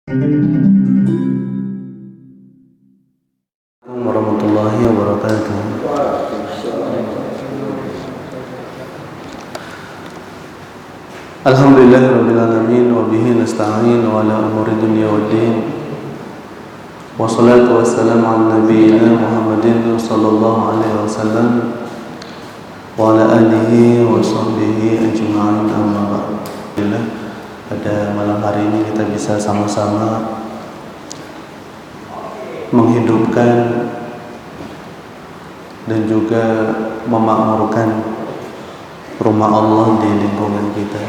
warahmatullahi wabarakatuh. Alhamdulillahirabbil alamin wa bihi nasta'in wa ala umuri dunya waddin. Wassalatu wassalamu ala nabiyyina Muhammadin sallallahu alaihi wasallam wa ala alihi wa sahbihi ajma'in, amma ba'd. Pada malam hari ini kita bisa sama-sama menghidupkan dan juga memakmurkan rumah Allah di lingkungan kita.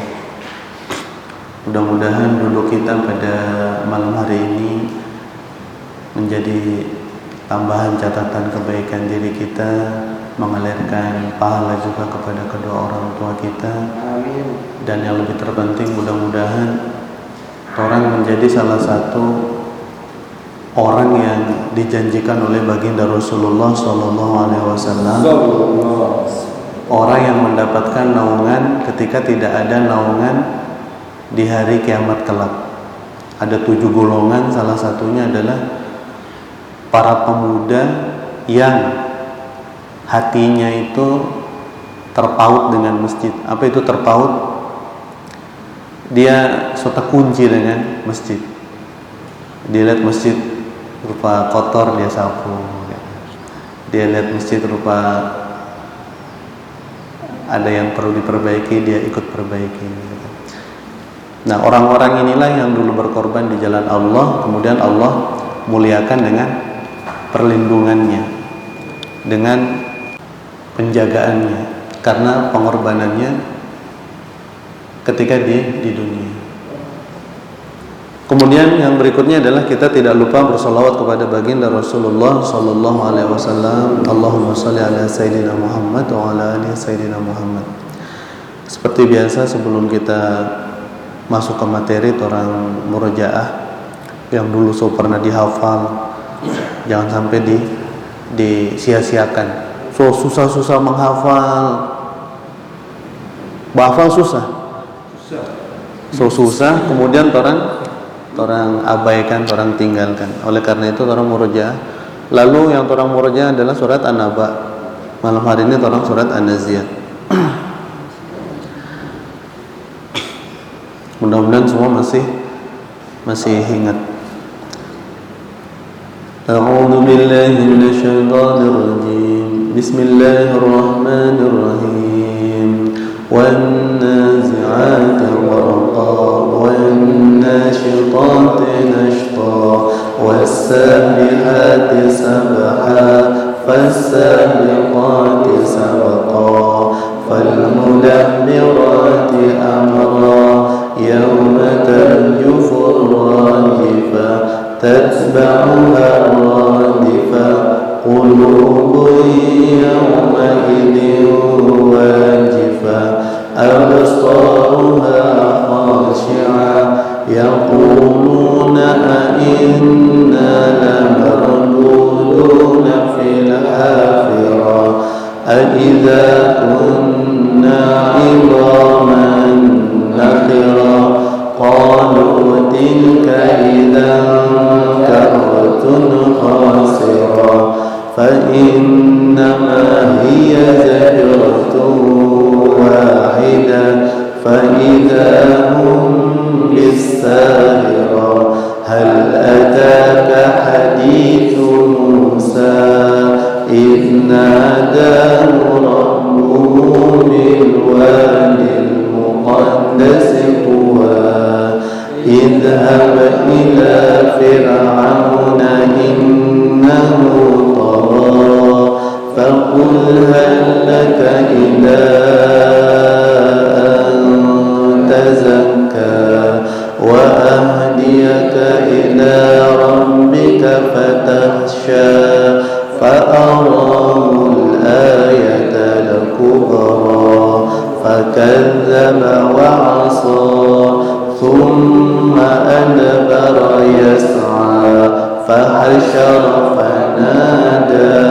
Mudah-mudahan duduk kita pada malam hari ini menjadi tambahan catatan kebaikan diri kita, mengalirkan pahala juga kepada kedua orang tua kita. Amin. Dan yang lebih terpenting, mudah-mudahan orang menjadi salah satu orang yang dijanjikan oleh baginda Rasulullah SAW, orang yang mendapatkan naungan ketika tidak ada naungan di hari kiamat kelak. Ada 7 golongan, salah satunya adalah para pemuda yang hatinya itu terpaut dengan masjid. Apa itu terpaut? Dia suka kunci dengan masjid. Dia lihat masjid rupa kotor, dia sapu. Dia lihat masjid rupa ada yang perlu diperbaiki, dia ikut perbaiki. Nah, orang-orang inilah yang dulu berkorban di jalan Allah, kemudian Allah muliakan dengan perlindungannya, dengan penjagaannya, karena pengorbanannya ketika di dunia. Kemudian yang berikutnya adalah kita tidak lupa bersolawat kepada baginda Rasulullah sallallahu alaihi wasallam. Allahumma shalli ala sayyidina Muhammad wa ala ali sayyidina Muhammad. Seperti biasa, sebelum kita masuk ke materi orang murojaah yang dulu pernah dihafal, jangan sampai disia-siakan. So susah-susah menghafal, bahafal susah. So susah, kemudian orang abaikan, orang tinggalkan. Oleh karena itu orang murojaah. Lalu yang orang murojaah adalah surat An-Naba. Malam hari ini orang surat An-Naziyat. Mudah-mudahan semua masih ingat. A'udzu billahi minasyaitonir rajim. Bismillahirrahmanirrahim. Wan nazi'ati gharqa wan nashitati nashta was sabihati sabha fas-sabiqati sabqa fal mudabbirati amra yawma tarjufu ar-rajifa tatba'uha ar-radifa qulubun yawma idin wajifa absaruha khashi'a yaquluna a'inna lamarduduna fil akhirah a'idza kunna 'idhaman nakhira qalu tilka idzan karratun khasira fa innama hiya zajratun wahidah fa idza hum bis-sahira hal ataka hadithu Musa idh nadahu rabbuhu bil wadil muqaddasi tuwa idhhab ila fir'auna innahu tagha faqul hal laka ila an tazakka wa ahdiyaka ila rabbika fatakhsha fa'arahu al-ayata al-kubra فكذب وعصى ثم أدبر يسعى فحشر فنادى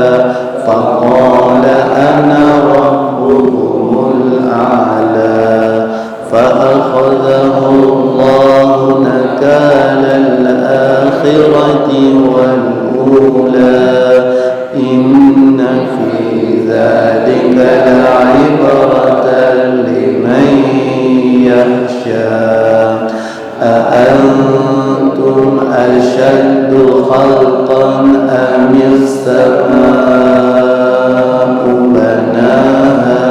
فقال أنا ربكم الأعلى فأخذه الله نكال الآخرة الآخرة والأولى إن في ذلك لعبرة لمن يخشى أأنتم أشد خلقا أم السماء بناها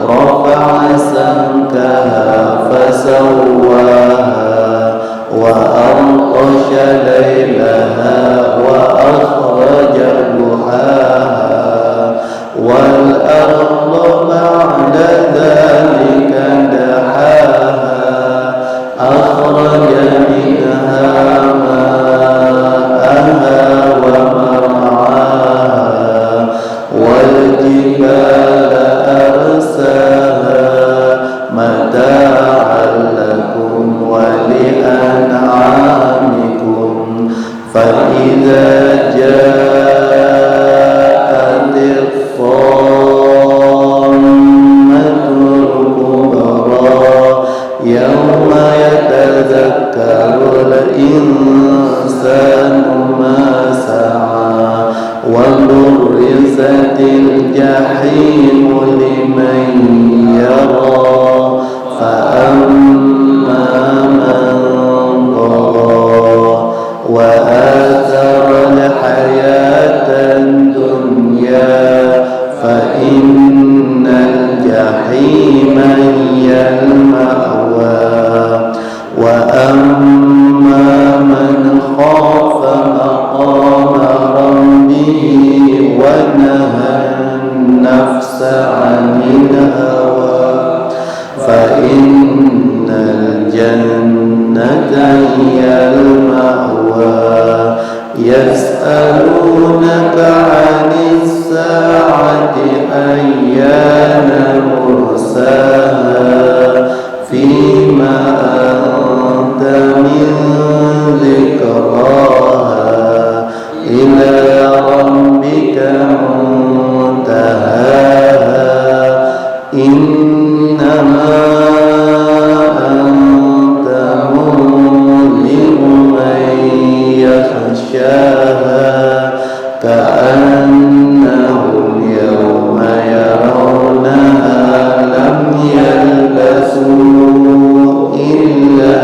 رفع سمكها فسواها وأغطش ليلها وأخرج ضحاها والأرض بعد ذلك دحاها أخرج منها ماءها ومرعاها والجبال أرساها متاعا لكم ولأنعامكم فإذا جاءت الطامة الكبرى يوم يتذكر الإنسان ما سعى وبرزت الجحيم لمن يرى فأما من طغى وآثر الحياة الدنيا فإن الجحيم هي المأوى وأما من خاف مقام ربه ونهى النفس عن الهوى فإن الجنة هي المأوى يسألونك عن الساعة أيان مرساها فيما أنت من ذكراها إلى ربك منتهاها إنما أنت منذر من يخشاها كأنهم يوم يرونها لم يلبثوا إلا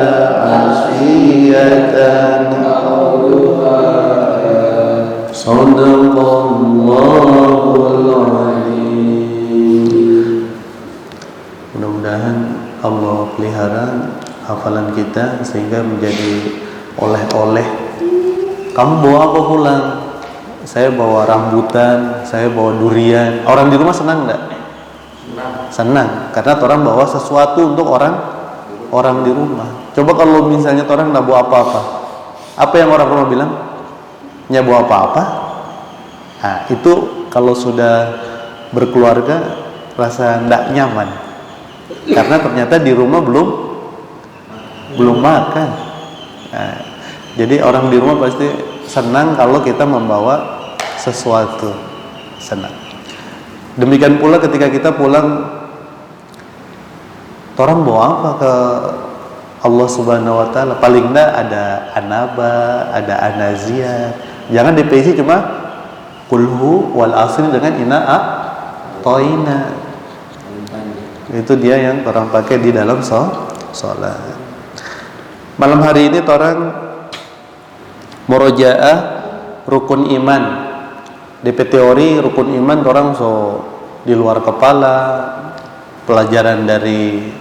عشية أو ضحاها صدق الله العظيم. Mudah-mudahan Allah pelihara hafalan kita sehingga menjadi oleh-oleh. Kamu bawa apa pulang? Saya bawa rambutan, saya bawa durian. Orang di rumah senang enggak? Senang, karena orang bawa sesuatu untuk orang di rumah. Coba kalau misalnya orang enggak bawa apa-apa, apa yang orang rumah bilang? Nya bawa apa-apa? Nah, itu kalau sudah berkeluarga rasa enggak nyaman. Karena ternyata di rumah belum makan. Nah, jadi orang di rumah pasti senang kalau kita membawa sesuatu, senang. Demikian pula ketika kita pulang, orang bawa apa ke Allah Subhanahu wa taala? Paling enggak ada anaba, ada anazia. Jangan DPC cuma kulhu wal asri dengan ina'a toina. Itu dia yang orang pakai di dalam sholat. Malam hari ini orang murojaah rukun iman. DP teori rukun iman orang di luar kepala, pelajaran dari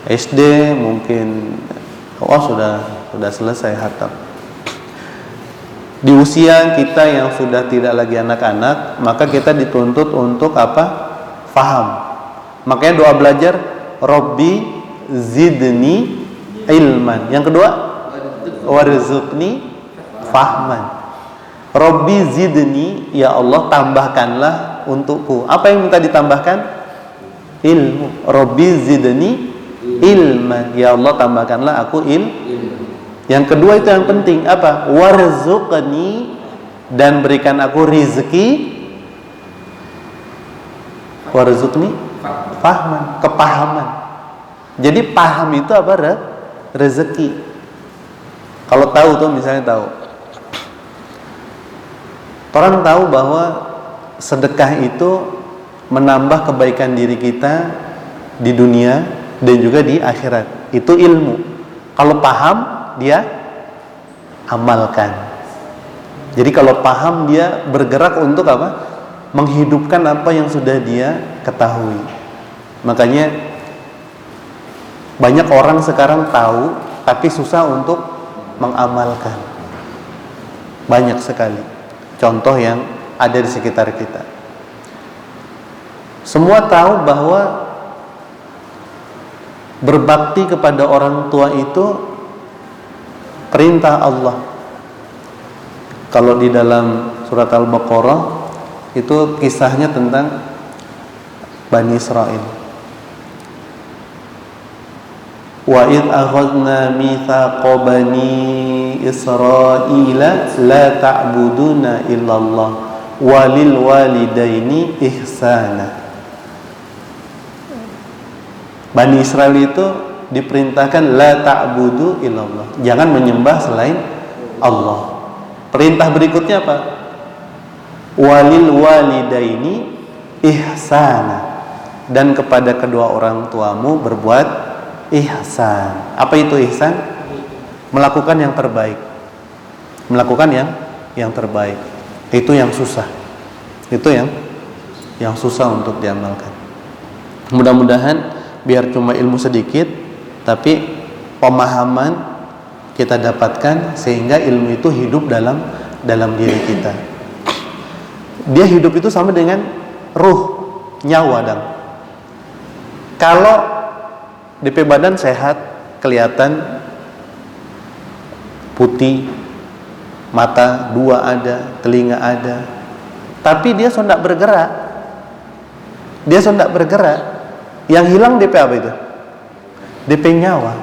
SD mungkin sudah selesai hatam. Di usia kita yang sudah tidak lagi anak-anak, maka kita dituntut untuk apa? Faham. Makanya doa belajar Robbi zidni ilman. Yang kedua warzuqni fahman. Robbi zidni, ya Allah tambahkanlah untukku. Apa yang minta ditambahkan? Ilmu. Robbi zidni ilman, ya Allah tambahkanlah aku ilmu. Yang kedua itu yang penting apa? Warzuqni, dan berikan aku rizki. Warzuqni fahman, kepahaman. Jadi paham itu apa? Rezeki. Kalau tahu tuh misalnya tahu, orang tahu bahwa sedekah itu menambah kebaikan diri kita di dunia dan juga di akhirat. Itu ilmu. Kalau paham, dia amalkan. Jadi kalau paham, dia bergerak untuk apa? Menghidupkan apa yang sudah dia ketahui. Makanya banyak orang sekarang tahu tapi susah untuk mengamalkan. Banyak sekali contoh yang ada di sekitar kita. Semua tahu bahwa berbakti kepada orang tua itu perintah Allah. Kalau di dalam surat Al-Baqarah itu kisahnya tentang Bani Israil. Wa id akhadna mitsaqa bani Israila la ta'buduna illallah walil walidaini ihsana. Bani Israel itu diperintahkan la ta'budu illallah, jangan menyembah selain Allah. Perintah berikutnya apa? Walil walidaini ihsana, dan kepada kedua orang tuamu berbuat ihsan. Apa itu ihsan? Melakukan yang terbaik. Melakukan yang terbaik. Itu yang susah. Itu yang susah untuk diamalkan. Mudah-mudahan biar cuma ilmu sedikit, tapi pemahaman kita dapatkan sehingga ilmu itu hidup dalam diri kita. Dia hidup itu sama dengan ruh, nyawa dan. Kalau DP badan sehat, kelihatan putih, mata dua ada, telinga ada, tapi dia sondak bergerak. Dia sondak bergerak. Yang hilang DP apa itu? DP nyawa.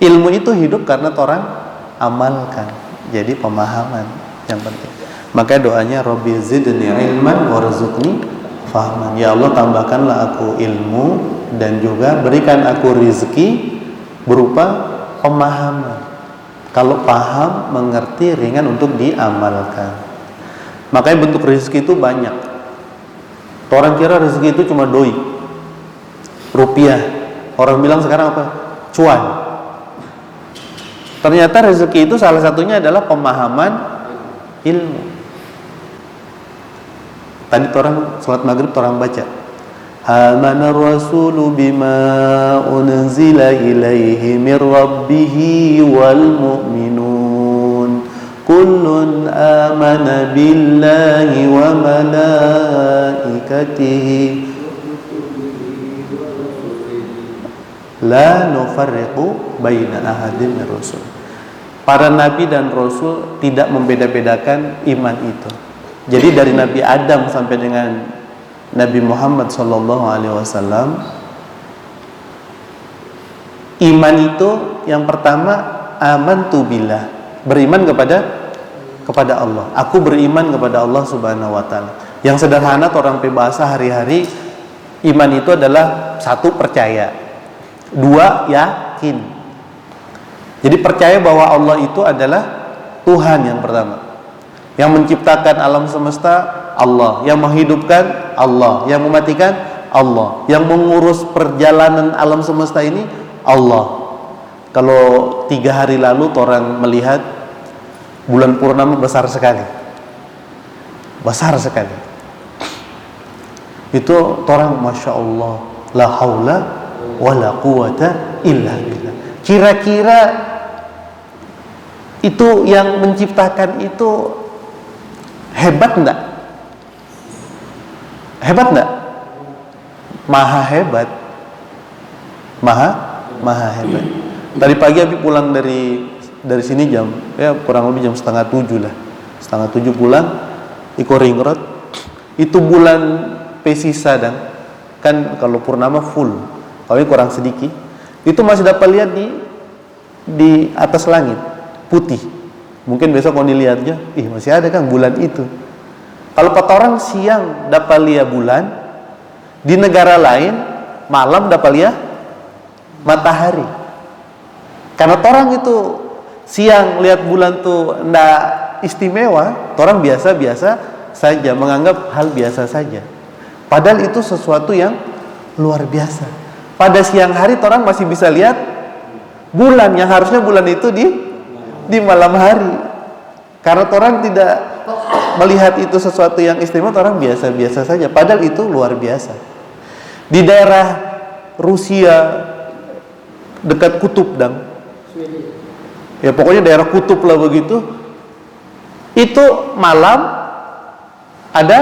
Ilmu itu hidup karena orang amalkan. Jadi pemahaman yang penting. Maka doanya Rabbi zidni ilman warzuqni fahman. Ya Allah, tambahkanlah aku ilmu dan juga berikan aku rizki berupa pemahaman. Kalau paham, mengerti, ringan untuk diamalkan. Makanya bentuk rizki itu banyak. Orang kira rezeki itu cuma doi, rupiah. Orang bilang sekarang apa? Cuan. Ternyata rezeki itu salah satunya adalah pemahaman ilmu. Tadi orang salat maghrib orang baca, Amana rasulu bima unzila ilaihi mir rabbihi wal mu'minun kullun amana billahi wa malaikatihi la nufarriqu baina ahadin min rasul. Para nabi dan rasul tidak membeda-bedakan iman itu. Jadi dari Nabi Adam sampai dengan Nabi Muhammad SAW, iman itu yang pertama amantu billah, beriman kepada Allah. Aku beriman kepada Allah Subhanahu wa taala. Yang sederhana orang bahasa hari-hari, iman itu adalah satu, percaya, dua, yakin. Jadi percaya bahwa Allah itu adalah Tuhan yang pertama. Yang menciptakan alam semesta Allah, yang menghidupkan Allah, yang mematikan Allah, yang mengurus perjalanan alam semesta ini Allah. Kalau 3 hari lalu orang melihat bulan purnama besar sekali, itu orang masya Allah, la haula wala quwata illa billah. Kira-kira itu yang menciptakan itu hebat enggak? Hebat enggak? Maha hebat. Maha hebat. Tadi pagi Abi pulang dari sini jam kurang lebih jam 6:30 lah. 6:30 pulang iko ring road. Itu bulan pesisa dan kan kalau purnama full. Kalau ini kurang sedikit. Itu masih dapat lihat di atas langit putih. Mungkin besok kalau dilihatnya, masih ada kan bulan itu. Kalau kata orang siang dapat lihat bulan, di negara lain malam dapat lihat matahari. Karena orang itu siang lihat bulan tuh ndak istimewa, orang biasa-biasa saja, menganggap hal biasa saja. Padahal itu sesuatu yang luar biasa. Pada siang hari orang masih bisa lihat bulan, yang harusnya bulan itu di malam hari. Karena orang tidak melihat itu sesuatu yang istimewa, orang biasa-biasa saja. Padahal itu luar biasa. Di daerah Rusia dekat kutub ya pokoknya daerah kutub lah begitu, itu malam ada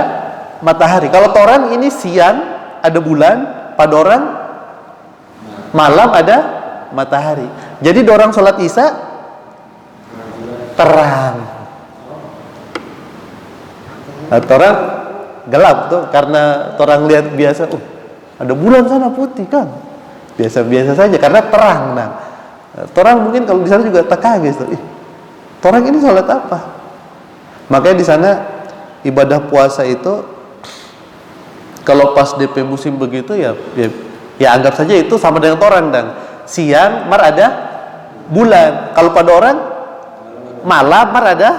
matahari. Kalau orang ini siang ada bulan, pada orang malam ada matahari. Jadi orang sholat isya terang, orang gelap tuh karena orang lihat biasa, ada bulan sana putih kan, biasa-biasa saja karena terang. Nah, orang mungkin kalau di sana juga terkaget tuh, orang ini sholat apa? Makanya di sana ibadah puasa itu kalau pas DP musim begitu ya anggap saja itu sama dengan orang, dan siang mar ada bulan, kalau pada orang malam mar ada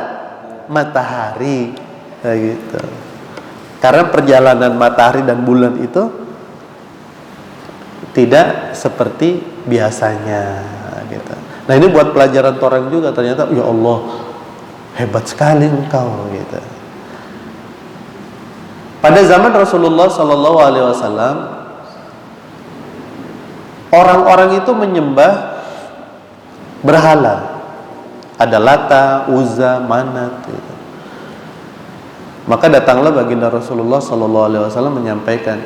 matahari, kayak gitu. Karena perjalanan matahari dan bulan itu tidak seperti biasanya, gitu. Nah ini buat pelajaran orang juga, ternyata ya Allah hebat sekali engkau, gitu. Pada zaman Rasulullah SAW, orang-orang itu menyembah berhala, ada Lata, Uzza, Manat, gitu. Maka datanglah baginda Rasulullah SAW menyampaikan,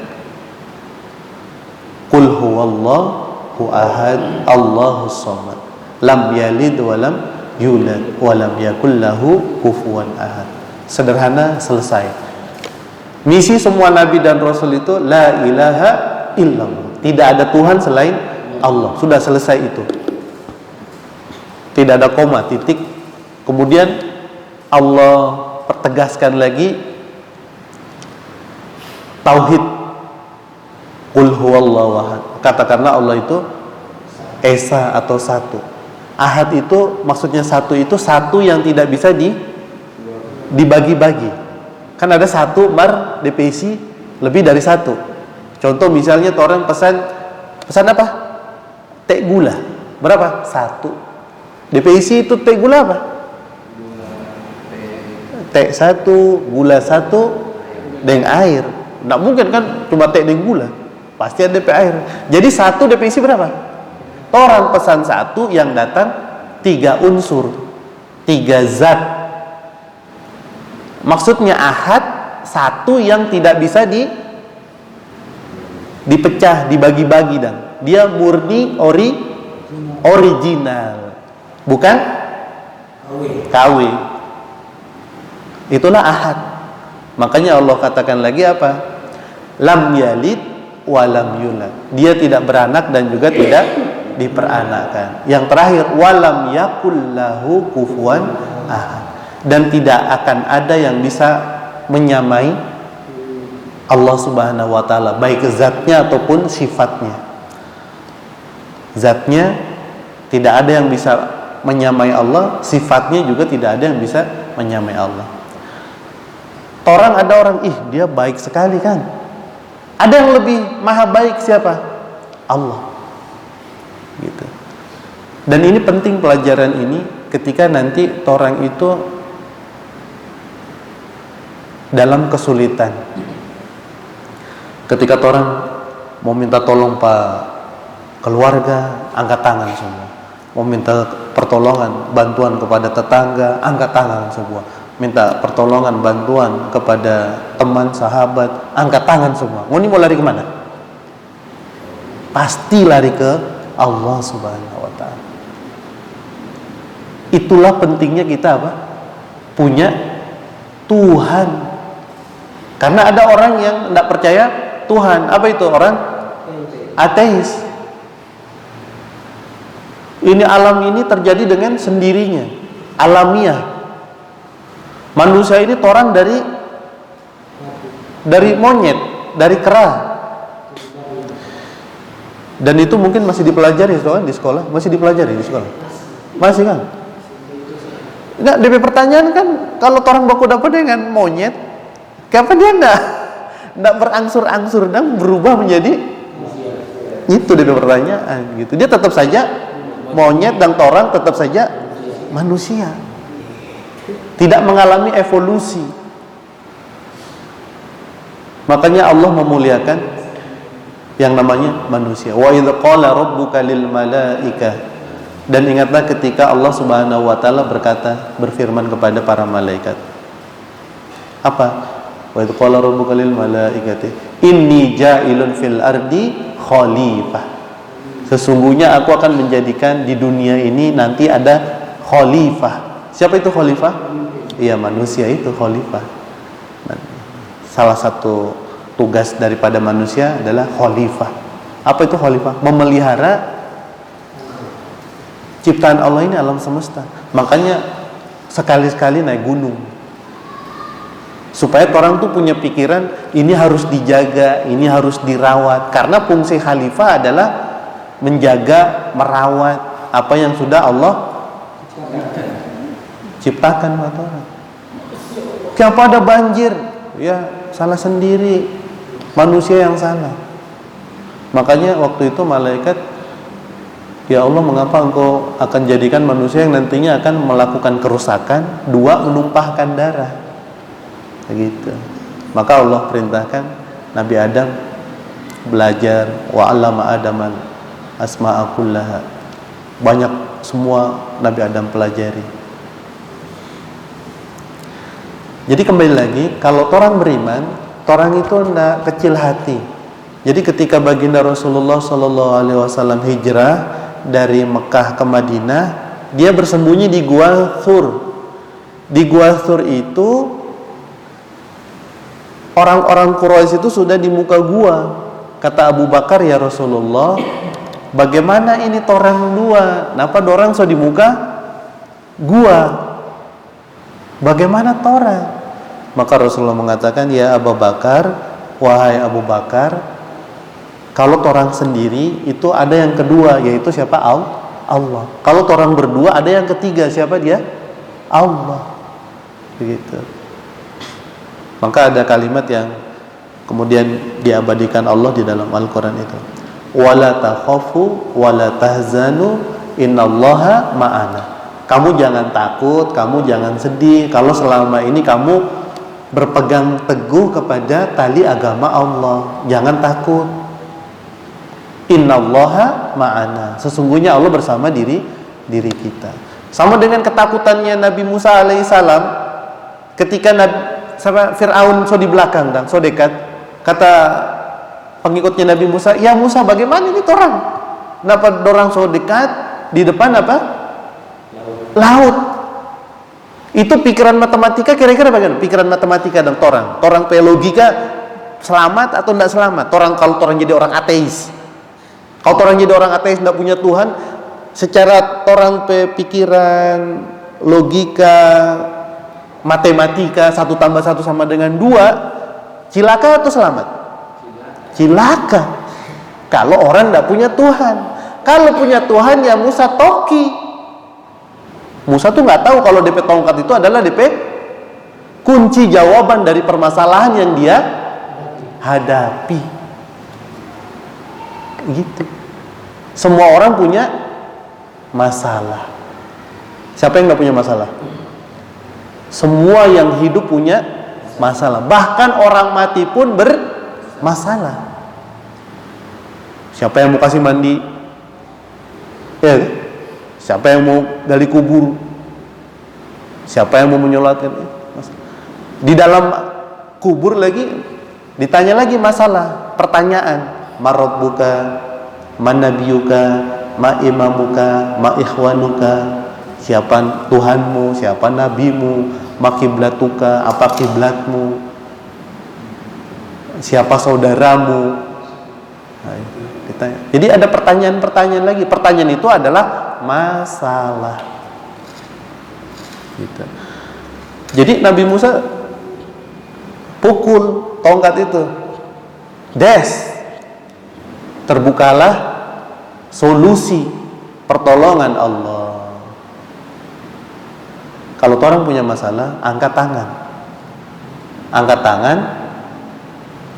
Qul huwallahu ahad, Allahus samad, lam yalid wa lam yulad wa lam yakul lahu kufuwan ahad. Sederhana, selesai. Misi semua nabi dan rasul itu la ilaha illallah, tidak ada Tuhan selain Allah. Sudah selesai itu. Tidak ada koma, titik. Kemudian Allah pertegaskan lagi tauhid. Qul huwallahu ahad. Katakanlah Allah itu esa atau satu. Ahad itu maksudnya satu, itu satu yang tidak bisa dibagi-bagi. Kan ada satu mar DPC lebih dari satu. Contoh misalnya orang pesan apa? Teh gula. Berapa? Satu. DPC itu teh gula apa? Teh satu, gula satu, dengan air. Nggak mungkin kan cuma teh dengan gula. Pasti ada DP air. Jadi satu DPC berapa? Orang pesan satu, yang datang 3 unsur, 3 zat. Maksudnya ahad, satu yang tidak bisa dipecah, dibagi-bagi, dan dia murni original, bukan KW. Itulah ahad. Makanya Allah katakan lagi apa? Lam yalid wa lam yulad. Dia tidak beranak dan juga tidak diperanakkan. Yang terakhir, walam yakul lahu kufuwan ahad. Dan tidak akan ada yang bisa menyamai Allah Subhanahu wa taala, baik zatnya ataupun sifatnya. Zatnya tidak ada yang bisa menyamai Allah, sifatnya juga tidak ada yang bisa menyamai Allah. Ada orang, dia baik sekali kan. Ada yang lebih maha baik, siapa? Allah. Gitu. Dan ini penting pelajaran ini ketika nanti orang itu dalam kesulitan. Ketika orang mau minta tolong Pak keluarga, angkat tangan semua. Mau minta pertolongan, bantuan kepada tetangga, angkat tangan semua. Minta pertolongan, bantuan kepada teman, sahabat, angkat tangan semua. Ini mau lari kemana? Pasti lari ke Allah Subhanahu wa ta'ala. Itulah pentingnya kita apa? Punya Tuhan. Karena ada orang yang tidak percaya Tuhan. Apa itu? Orang ateis. Ini alam ini terjadi dengan sendirinya, alamiah. Manusia ini orang dari monyet, dari kera. Dan itu mungkin masih dipelajari di sekolah, masih dipelajari di sekolah. Masih kan? Enggak, DP pertanyaan kan kalau orang baku dapat dengan monyet, kenapa dia enggak berangsur-angsur dan berubah menjadi itu DP pertanyaan gitu. Dia tetap saja monyet dan orang tetap saja manusia. Tidak mengalami evolusi. Makanya Allah memuliakan yang namanya manusia. Wa idz qala rabbuka lil malaikah. Dan ingatlah ketika Allah Subhanahu wa taala berfirman kepada para malaikat. Apa? Wa idz qala rabbuka lil malaikati inni ja'ilun fil ardi khalifah. Sesungguhnya aku akan menjadikan di dunia ini nanti ada khalifah. Siapa itu khalifah? Iya, manusia itu khalifah. Salah satu tugas daripada manusia adalah khalifah. Apa itu khalifah? Memelihara ciptaan Allah ini, alam semesta. Makanya sekali-sekali naik gunung, supaya orang tuh punya pikiran ini harus dijaga, ini harus dirawat. Karena fungsi khalifah adalah menjaga, merawat apa yang sudah Allah ciptakan buat orang. Kenapa ada banjir? Ya salah sendiri, manusia yang salah. Makanya waktu itu malaikat, ya Allah, mengapa engkau akan jadikan manusia yang nantinya akan melakukan kerusakan, dua, menumpahkan darah, begitu. Maka Allah perintahkan Nabi Adam belajar, wa 'allama Adamal asma'a kullaha. Banyak semua Nabi Adam pelajari. Jadi kembali lagi, kalau orang beriman, orang itu tidak kecil hati. Jadi ketika baginda Rasulullah SAW hijrah dari Mekah ke Madinah, dia bersembunyi di Gua Thur. Di Gua Thur itu orang-orang Quraisy itu sudah di muka gua. Kata Abu Bakar, ya Rasulullah, bagaimana ini torang dua? Kenapa dorang so di muka gua? Bagaimana torang? Maka Rasulullah mengatakan, ya Abu Bakar, wahai Abu Bakar, kalau torang sendiri itu ada yang kedua, yaitu siapa? Allah. Kalau torang berdua ada yang ketiga, siapa dia? Allah. Begitu. Maka ada kalimat yang kemudian diabadikan Allah di dalam Al-Quran itu. Wala takhafu wala tahzanu innallaha ma'ana. Kamu jangan takut, kamu jangan sedih kalau selama ini kamu berpegang teguh kepada tali agama Allah. Jangan takut. Innallaha ma'ana. Sesungguhnya Allah bersama diri kita. Sama dengan ketakutannya Nabi Musa alaihissalam ketika Fir'aun so di belakang dan so dekat. Kata pengikutnya Nabi Musa, ya Musa, bagaimana ini orang? Kenapa orang so dekat? Di depan apa? Laut. Itu pikiran matematika kira-kira bagaimana? Pikiran matematika dan torang pe logika selamat atau tidak selamat? Kalau torang jadi orang ateis. Kalau torang jadi orang ateis tidak punya Tuhan, secara torang pe pikiran, logika, matematika 1 tambah 1 sama dengan 2, cilaka atau selamat? Cilaka. Kalau orang tidak punya Tuhan. Kalau punya Tuhan, ya Musa toki. Musa tuh nggak tahu kalau DP tongkat itu adalah DP kunci jawaban dari permasalahan yang dia hadapi. Gitu. Semua orang punya masalah. Siapa yang nggak punya masalah? Semua yang hidup punya masalah. Bahkan orang mati pun bermasalah. Siapa yang mau kasih mandi? Ya, siapa yang mau gali kubur? Siapa yang mau menyolatkan? Di dalam kubur lagi ditanya lagi masalah, pertanyaan. Marabbuka, man nabiyuka, ma imamuka, ma ikhwanuka. Siapa Tuhanmu, siapa nabimu, ma kiblatuka, apa kiblatmu, siapa saudaramu. Nah, ditanya. Jadi ada pertanyaan-pertanyaan lagi. Pertanyaan itu adalah masalah. Gitu. Jadi Nabi Musa pukul tongkat itu, terbukalah solusi pertolongan Allah. Kalau orang punya masalah, angkat tangan,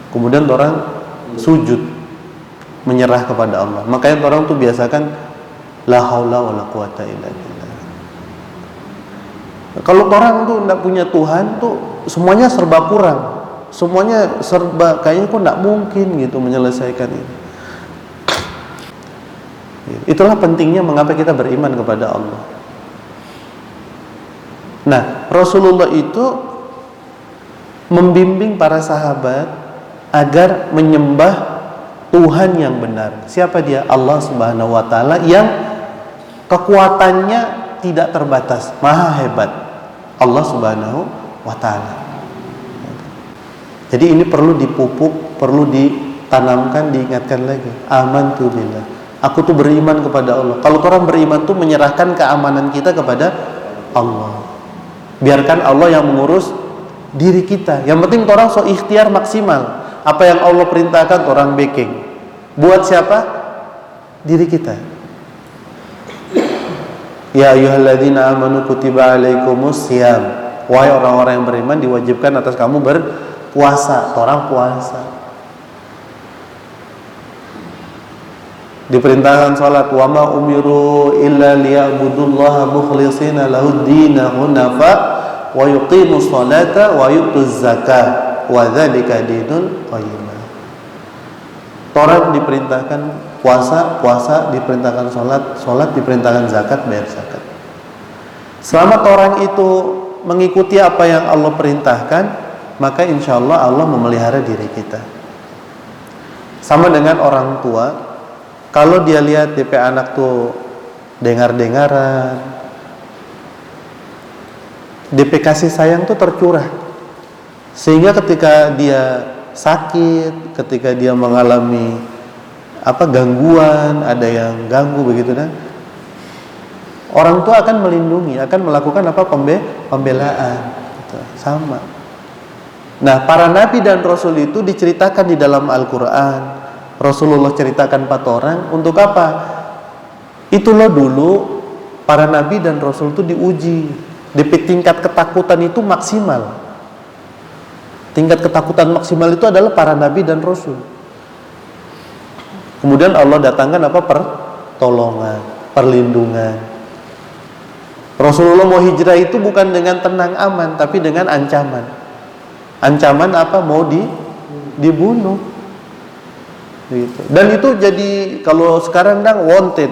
kemudian orang sujud, menyerah kepada Allah. Makanya orang tuh biasakan la haula wala quwata illa billah. Kalau orang tuh tidak punya Tuhan tuh semuanya serba kurang, semuanya serba kayaknya kok tidak mungkin gitu menyelesaikan ini. Itulah pentingnya mengapa kita beriman kepada Allah. Nah, Rasulullah itu membimbing para sahabat agar menyembah Tuhan yang benar. Siapa dia? Allah Subhanahu wa taala yang kekuatannya tidak terbatas, maha hebat. Allah Subhanahu wa taala. Jadi ini perlu dipupuk, perlu ditanamkan, diingatkan lagi. Amantu billah. Aku tuh beriman kepada Allah. Kalau orang beriman tuh menyerahkan keamanan kita kepada Allah. Biarkan Allah yang mengurus diri kita. Yang penting orang so ikhtiar maksimal. Apa yang Allah perintahkan orang backing. Buat siapa? Diri kita. Ya ayyuhalladzina amanu kutiba alaikumus syiyam. Wahai orang-orang yang beriman, diwajibkan atas kamu berpuasa. Orang puasa. Diperintahkan salat, wa ma umiru illa liya'budullaha mukhlishina lahud-din hunafa wa yuqimus salata wa yutuz zakah wa dzalika dinul qayyim. Orang diperintahkan puasa, diperintahkan salat, diperintahkan zakat, bayar zakat. Selama orang itu mengikuti apa yang Allah perintahkan, maka insyaallah Allah memelihara diri kita. Sama dengan orang tua, kalau dia lihat DP anak tuh dengar-dengaran, DP kasih sayang tuh tercurah. Sehingga ketika dia sakit, ketika dia mengalami gangguan, ada yang ganggu begitu kan, orang tua akan melindungi, akan melakukan pembelaan gitu. Sama. Nah, para nabi dan rasul itu diceritakan di dalam Al-Quran. Rasulullah ceritakan 4 orang untuk apa? Itulah dulu para nabi dan rasul itu diuji. Di tingkat ketakutan itu maksimal. Tingkat ketakutan maksimal itu adalah para nabi dan rasul. Kemudian Allah datangkan pertolongan, perlindungan. Rasulullah mau hijrah itu bukan dengan tenang aman, tapi dengan ancaman. Ancaman mau dibunuh. Gitu. Dan itu jadi kalau sekarang wanted,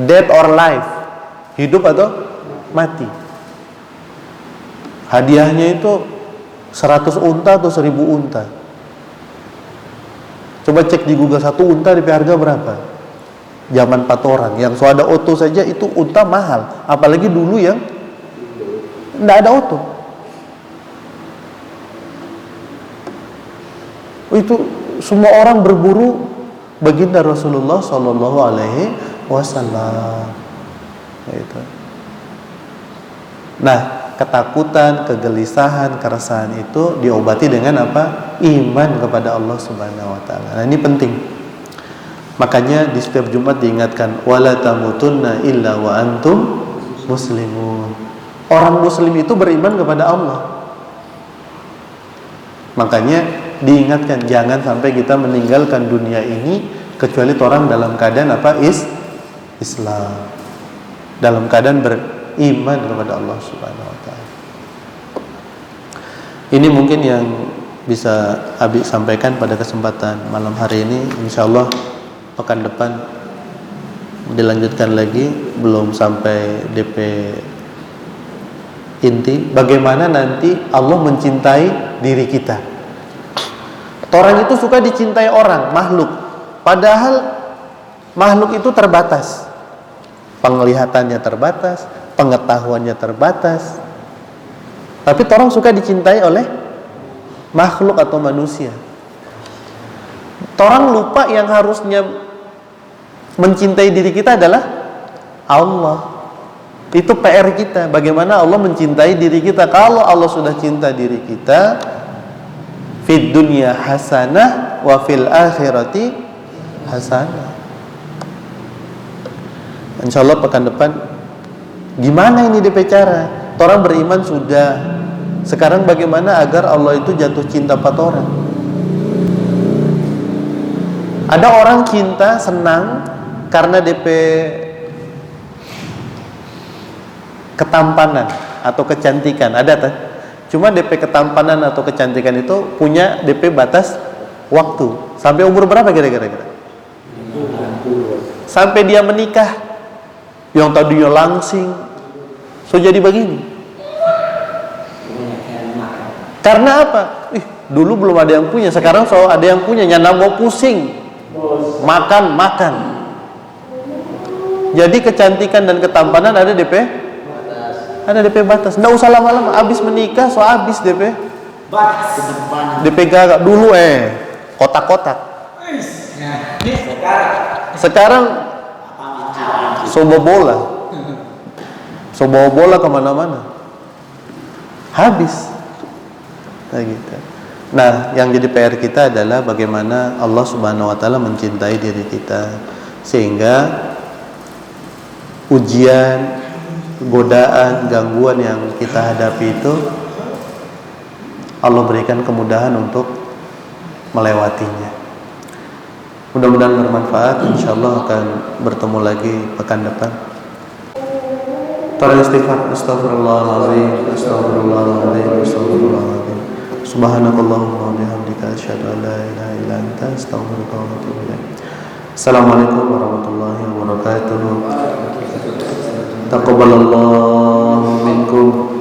dead or life, hidup atau mati. Hadiahnya itu 100 unta atau 1000 unta. Coba cek di Google, 1 unta di harga berapa? Zaman 4 orang. Yang ada oto saja itu unta mahal. Apalagi dulu yang tidak ada oto. Itu semua orang berburu baginda Rasulullah Sallallahu Alaihi Wasallam. Itu. Nah, ketakutan, kegelisahan, keresahan itu diobati dengan apa? Iman kepada Allah Subhanahu Wa Taala. Nah, ini penting. Makanya di setiap Jumat diingatkan, wala tamutunna illa wa antum muslimun. Orang Muslim itu beriman kepada Allah. Makanya diingatkan jangan sampai kita meninggalkan dunia ini kecuali orang dalam keadaan Islam, dalam keadaan beriman kepada Allah Subhanahu wa taala. Ini mungkin yang bisa Abi sampaikan pada kesempatan malam hari ini. Insyaallah pekan depan dilanjutkan lagi, belum sampai DP inti bagaimana nanti Allah mencintai diri kita. Orang itu suka dicintai orang, makhluk. Padahal makhluk itu terbatas. Penglihatannya terbatas, pengetahuannya terbatas. Tapi orang suka dicintai oleh makhluk atau manusia. Orang lupa yang harusnya mencintai diri kita adalah Allah. Itu PR kita. Bagaimana Allah mencintai diri kita. Kalau Allah sudah cinta diri kita, fid dunya hasanah wa fil akhirati hasanah. Insyaallah pekan depan gimana ini DP cara? Orang beriman sudah. Sekarang bagaimana agar Allah itu jatuh cinta pada orang? Ada orang cinta, senang karena DP ketampanan atau kecantikan. Ada tak? Cuma DP ketampanan atau kecantikan itu punya DP batas waktu. Sampai umur berapa kira-kira? Sampai dia menikah, yang tadinya langsing, so jadi begini. Karena apa? Dulu belum ada yang punya, sekarang so ada yang punya, nyanda mau pusing, makan. Jadi kecantikan dan ketampanan ada DP batas. Nggak usah lama-lama, habis menikah so habis DP gagak. Dulu kotak-kotak. Sekarang so bawa bola kemana-mana, habis. Nah, gitu. Nah, yang jadi PR kita adalah bagaimana Allah Subhanahu wa taala mencintai diri kita sehingga ujian, godaan, gangguan yang kita hadapi itu Allah berikan kemudahan untuk melewatinya. Mudah-mudahan bermanfaat. Insyaallah akan bertemu lagi pekan depan. Astagfirullahaladzim. Subhanakallahumma wa bihamdika asyhadu an la ilaha illa anta astaghfiruka wa atubu ilaik. Assalamualaikum warahmatullahi wabarakatuh. Taqabbalallahu minkum.